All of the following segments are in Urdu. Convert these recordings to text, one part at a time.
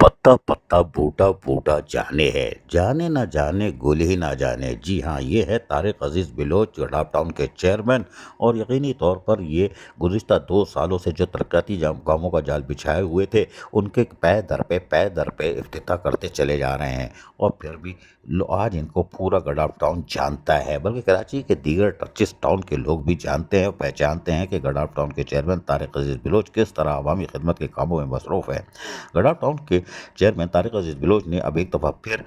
پتا پتا بوٹا بوٹا جانے ہے، جانے نہ جانے گل ہی نہ جانے۔ جی ہاں، یہ ہے طارق عزیز بلوچ گڈھا ٹاؤن کے چیئرمین، اور یقینی طور پر یہ گزشتہ 2 سالوں سے جو ترقیاتی کاموں کا جال بچھائے ہوئے تھے ان کے پے در پہ افتتاح کرتے چلے جا رہے ہیں۔ اور پھر بھی آج ان کو پورا گڈھا ٹاؤن جانتا ہے، بلکہ کراچی کے دیگر 25 ٹاؤن کے لوگ بھی جانتے ہیں اور پہچانتے ہیں کہ گڈھا ٹاؤن کے چیئرمین طارق عزیز بلوچ کس طرح عوامی خدمت کے کاموں میں مصروف ہیں۔ گڈھا ٹاؤن کے چیئرمین طارق عزیز بلوچ نے اب ایک دفعہ پھر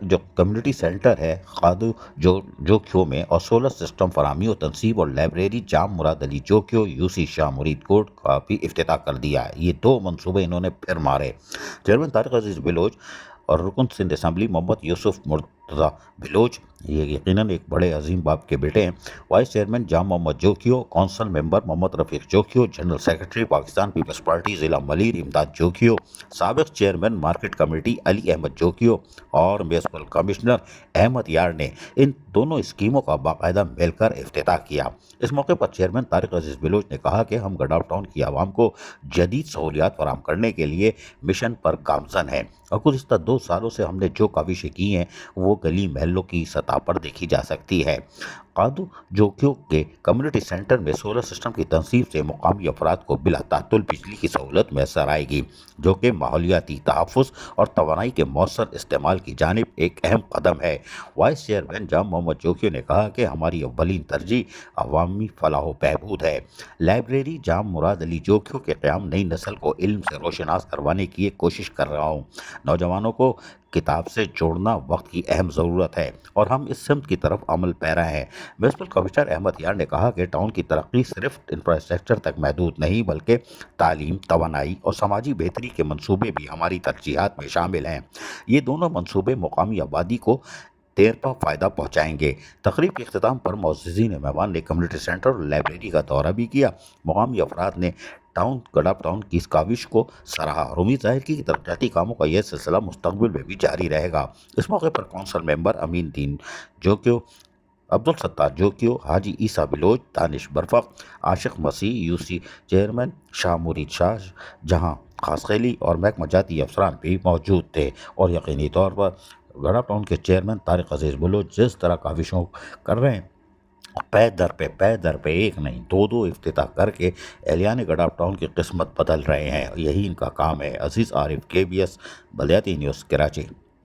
جو کمیونٹی سینٹر ہے قادو جوکیو میں اور سولر سسٹم فراہمی و تنصیب اور لائبریری جام مراد علی جوکیو یوسی شاہ مرید کوٹ کا بھی افتتاح کر دیا ہے۔ یہ 2 منصوبے انہوں نے پھر مارے۔ چیئرمین طارق عزیز بلوچ اور رکن سندھ اسمبلی محمد یوسف مرتضی بلوچ، یہ یقیناً ایک بڑے عظیم باپ کے بیٹے ہیں۔ Vice chairman Jam Muhammad Jokhio, council member Muhammad Rafiq Jokhio, general secretary Pakistan Peoples Party ضلع ملیر امداد جوکیو، سابق chairman market committee Ali Ahmed Jokhio اور میونسپل کمشنر احمد یار نے ان دونوں اسکیموں کا باقاعدہ مل کر افتتاح کیا۔ اس موقع پر چیئرمین طارق عزیز بلوچ نے کہا کہ ہم گڈھا ٹاؤن کی عوام کو جدید سہولیات فراہم کرنے کے لیے مشن پر گامزن ہیں، اور گزشتہ 2 سالوں سے ہم نے جو کاوشیں کی ہیں وہ گلی محلوں کی سطح پر دیکھی جا سکتی ہے۔ قادو جوکیو کے کمیونٹی سینٹر میں سولر سسٹم کی تنصیب سے مقامی افراد کو بلا تعطل بجلی کی سہولت میسر آئے گی، جو کہ ماحولیاتی تحفظ اور توانائی کے مؤثر استعمال کی جانب ایک اہم قدم ہے۔ وائس چیئرمین جام محمد جوکیو نے کہا کہ ہماری اولین ترجیح عوامی فلاح و بہبود ہے۔ لائبریری جام مراد علی جوکیو کے قیام نئی نسل کو علم سے روشناس کروانے کی ایک کوشش کر رہا ہوں۔ نوجوانوں کو کتاب سے جوڑنا وقت کی اہم ضرورت ہے اور ہم اس سمت کی طرف عمل پیرا ہیں۔ میونسپل کمشنر احمد یار نے کہا کہ ٹاؤن کی ترقی صرف انفراسٹرکچر تک محدود نہیں بلکہ تعلیم، توانائی اور سماجی بہتری کے منصوبے بھی ہماری ترجیحات میں شامل ہیں۔ یہ دونوں منصوبے مقامی آبادی کو دیر پا فائدہ پہنچائیں گے۔ تقریب کے اختتام پر معززین مہمان نے کمیونٹی سینٹر اور لائبریری کا دورہ بھی کیا۔ مقامی افراد نے گڈھا ٹاؤن کی اس کاوش کو سراہا اور امید ظاہر کی کہ ترقیاتی کاموں کا یہ سلسلہ مستقبل میں بھی جاری رہے گا۔ اس موقع پر کونسل ممبر امین دین جوکیو، عبدالستار جوکیو، حاجی عیسیٰ بلوچ، دانش برفق، عاشق مسیح یوسی چیئرمین، شاہ مرید شاہ جہاں خاصخیلی اور محکمہ جاتی افسران بھی موجود تھے۔ اور یقینی طور پر گڈھا ٹاؤن کے چیئرمین طارق عزیز بلوچ جس طرح کاوشوں کر رہے ہیں، پے در پہ ایک نہیں 2 افتتاح کر کے اہلیان گڈھا ٹاؤن کی قسمت بدل رہے ہیں۔ یہی ان کا کام ہے۔ عزیز عارف، KBS بلدیاتی نیوز، کراچی۔